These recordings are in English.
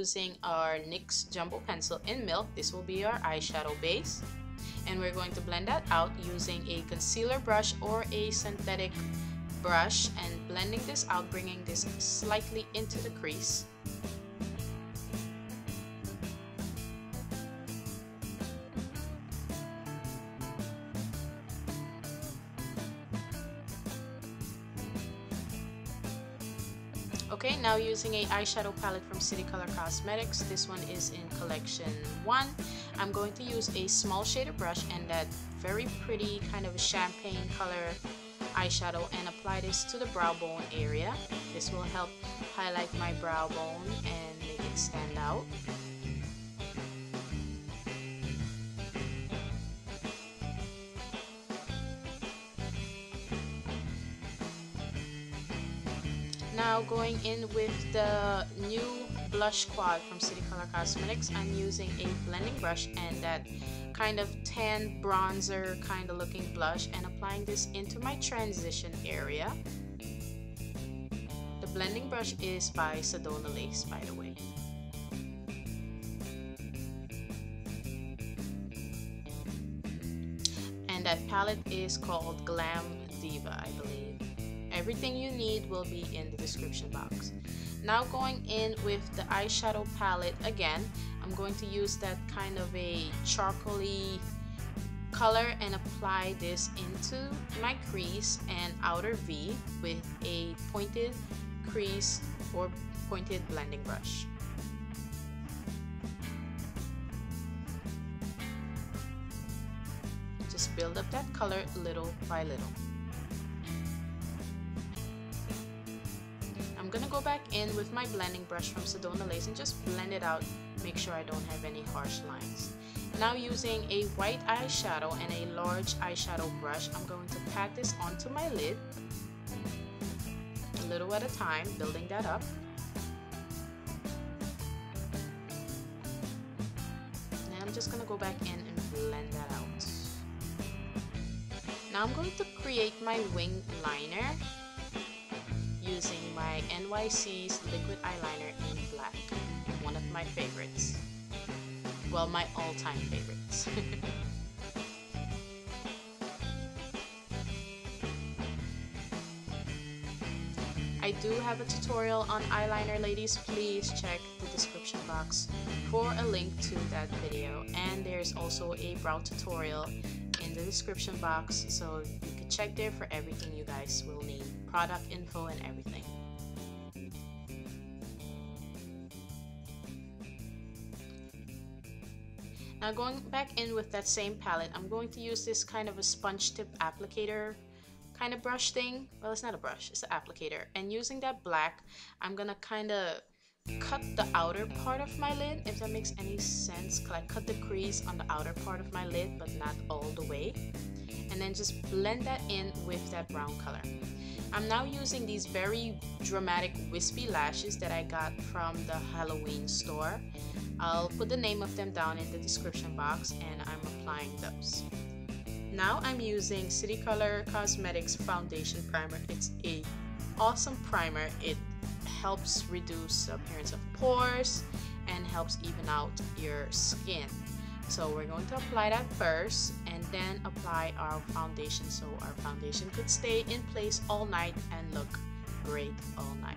using our NYX Jumbo Pencil in Milk. This will be our eyeshadow base. And we're going to blend that out using a concealer brush or a synthetic brush and blending this out, bringing this slightly into the crease. Okay, now using a eyeshadow palette from City Color Cosmetics. This one is in collection 1. I'm going to use a small shader brush and that very pretty kind of champagne color eyeshadow and apply this to the brow bone area. This will help highlight my brow bone and make it stand out. Now going in with the new blush quad from City Color Cosmetics, I'm using a blending brush and that kind of tan bronzer kind of looking blush and applying this into my transition area. The blending brush is by SEDONA lace, by the way. And that palette is called Glam Diva, I believe. Everything you need will be in the description box. Now going in with the eyeshadow palette again, I'm going to use that kind of a charcoaly color and apply this into my crease and outer V with a pointed crease or pointed blending brush. Just build up that color little by little. I'm gonna go back in with my blending brush from SEDONA lace and just blend it out, make sure I don't have any harsh lines. Now using a white eyeshadow and a large eyeshadow brush, I'm going to pat this onto my lid, a little at a time, building that up. And I'm just gonna go back in and blend that out. Now I'm going to create my wing liner using my NYC's liquid eyeliner in black, one of my favorites. Well, my all-time favorites. I do have a tutorial on eyeliner, ladies. Please check the description box for a link to that video. And there's also a brow tutorial in the description box, so you can check there for everything you guys will need, product info and everything. Now going back in with that same palette, I'm going to use this kind of a sponge tip applicator kind of brush thing. Well, it's not a brush, it's an applicator. And using that black, I'm gonna kind of cut the outer part of my lid, if that makes any sense. Like cut the crease on the outer part of my lid, but not all the way. And then just blend that in with that brown color. I'm now using these very dramatic wispy lashes that I got from the Halloween store. I'll put the name of them down in the description box and I'm applying those. Now I'm using City Color Cosmetics Foundation Primer. It's an awesome primer. It helps reduce the appearance of pores and helps even out your skin. So we're going to apply that first and then apply our foundation so our foundation could stay in place all night and look great all night.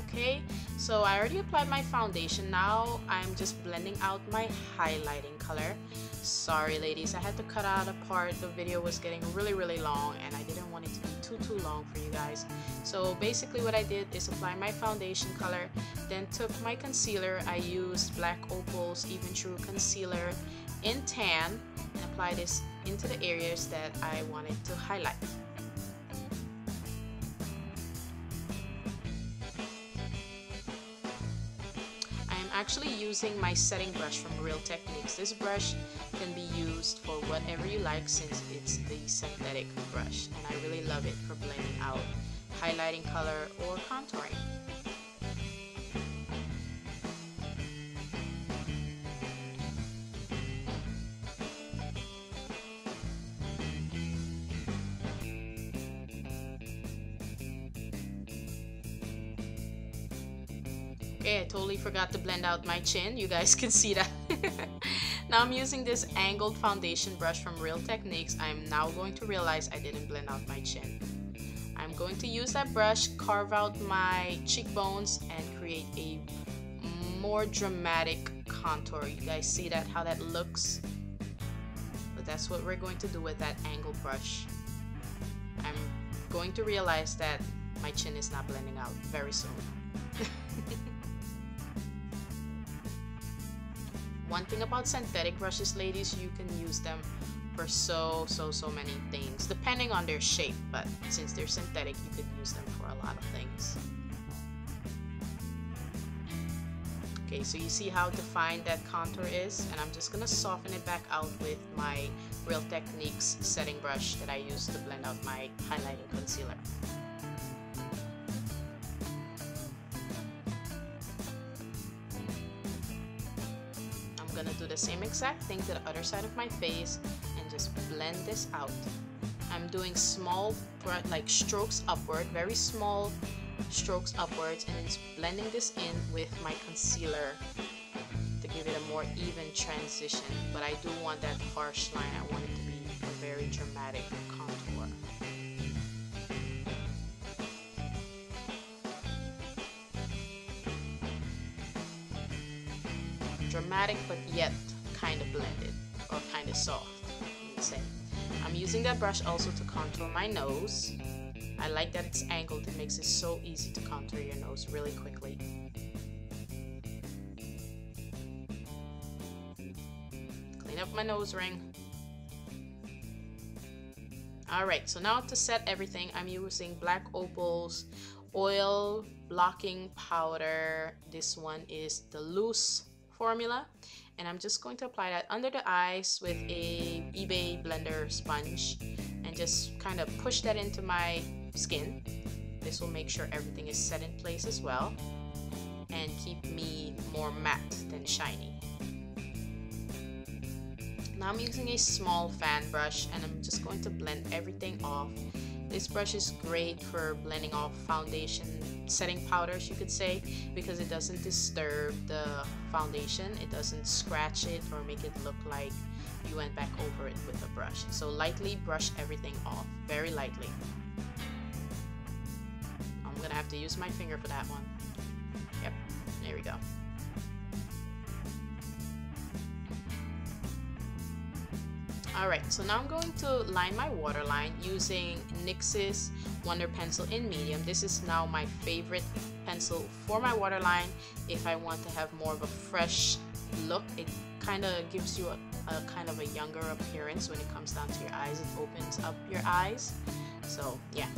Okay, so I already applied my foundation. Now I'm just blending out my highlighting color. Sorry ladies, I had to cut out a part. The video was getting really long and I didn't want it to be too long for you guys. So basically what I did is apply my foundation color, then took my concealer. I used Black Opal's Even True Concealer in tan and apply this into the areas that I wanted to highlight. Actually using my setting brush from Real Techniques. This brush can be used for whatever you like since it's the synthetic brush, and I really love it for blending out highlighting color or contouring. Okay, I totally forgot to blend out my chin. You guys can see that. Now I'm using this angled foundation brush from Real Techniques. I'm now going to realize I didn't blend out my chin. I'm going to use that brush, carve out my cheekbones, and create a more dramatic contour. You guys see that, how that looks? But that's what we're going to do with that angled brush. I'm going to realize that my chin is not blending out very soon. One thing about synthetic brushes, ladies, you can use them for so many things, depending on their shape, but since they're synthetic, you could use them for a lot of things. Okay, so you see how defined that contour is, and I'm just gonna soften it back out with my Real Techniques setting brush that I use to blend out my highlighting concealer. I'm gonna do the same exact thing to the other side of my face and just blend this out. I'm doing small like strokes upward, very small strokes upwards, and just blending this in with my concealer to give it a more even transition. But I do want that harsh line. I want it to be a very dramatic contour. Dramatic, but yet kind of blended, or kind of soft, you would say. I'm using that brush also to contour my nose. I like that it's angled. It makes it so easy to contour your nose really quickly. Clean up my nose ring. Alright, so now to set everything, I'm using Black Opal's oil blocking powder. This one is the loose formula, and I'm just going to apply that under the eyes with a eBay blender sponge and just kind of push that into my skin. This will make sure everything is set in place as well and keep me more matte than shiny. Now I'm using a small fan brush and I'm just going to blend everything off. This brush is great for blending off foundation setting powders, you could say, because it doesn't disturb the foundation. It doesn't scratch it or make it look like you went back over it with a brush. So lightly brush everything off, very lightly. I'm gonna have to use my finger for that one. Yep, there we go. Alright, so now I'm going to line my waterline using NYX's Wonder Pencil in medium. This is now my favorite pencil for my waterline. If I want to have more of a fresh look, it kind of gives you a kind of a younger appearance when it comes down to your eyes. It opens up your eyes. So yeah.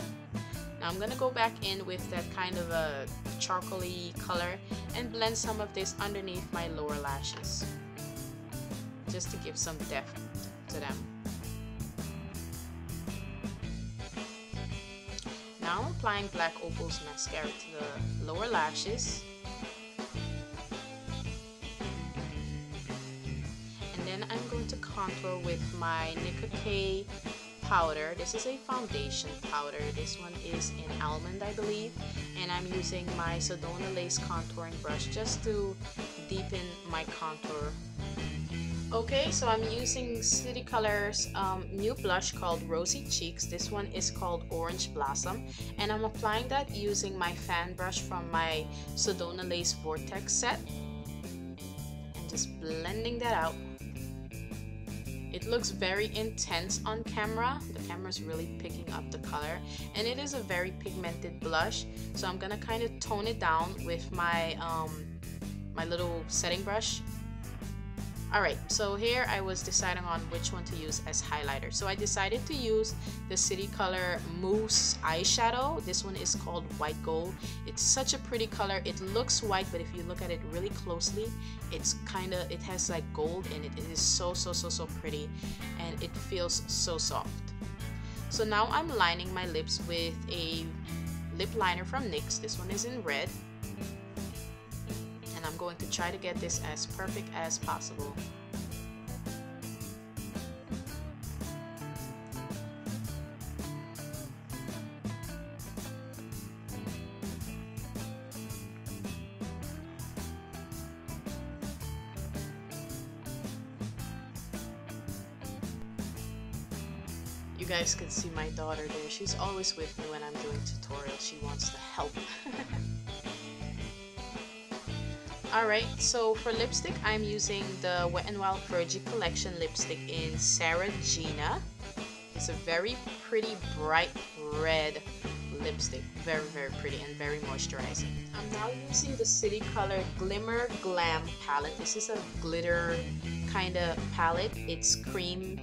Now I'm gonna go back in with that kind of a charcoaly color and blend some of this underneath my lower lashes, just to give some depth to them. Now I'm applying Black Opal's mascara to the lower lashes, and then I'm going to contour with my Nicka powder. This is a foundation powder. This one is in almond, I believe, and I'm using my SEDONA lace contouring brush just to deepen my contour. Okay, so I'm using City Color's new blush called Rosy Cheeks. This one is called Orange Blossom, and I'm applying that using my fan brush from my SEDONA Lace Vortex set and just blending that out. It looks very intense on camera. The camera's really picking up the color, and it is a very pigmented blush, so I'm gonna kind of tone it down with my my little setting brush. Alright, so here I was deciding on which one to use as highlighter. So I decided to use the City Color Mousse eyeshadow. This one is called White Gold. It's such a pretty color. It looks white, but if you look at it really closely, it has like gold in it. It is so pretty, and it feels so soft. So now I'm lining my lips with a lip liner from NYX. This one is in red. And I'm going to try to get this as perfect as possible. guys can see my daughter there. She's always with me when I'm doing tutorials. She wants to help. Alright, so for lipstick, I'm using the Wet n Wild Fergie collection lipstick in Saraghina. It's a very pretty bright red lipstick. Very, very pretty and very moisturizing. I'm now using the City Color Glimmer Glam palette. This is a glitter kind of palette. It's creamy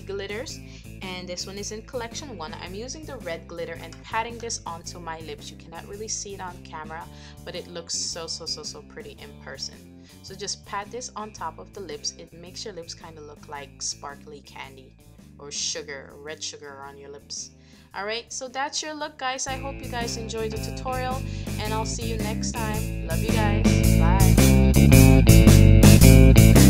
glitters, and this one is in collection 1. I'm using the red glitter and patting this onto my lips. You cannot really see it on camera, but it looks so pretty in person. So just pat this on top of the lips. It makes your lips kind of look like sparkly candy or sugar, or red sugar on your lips. Alright, so that's your look, guys. I hope you guys enjoyed the tutorial, and I'll see you next time. Love you guys. Bye.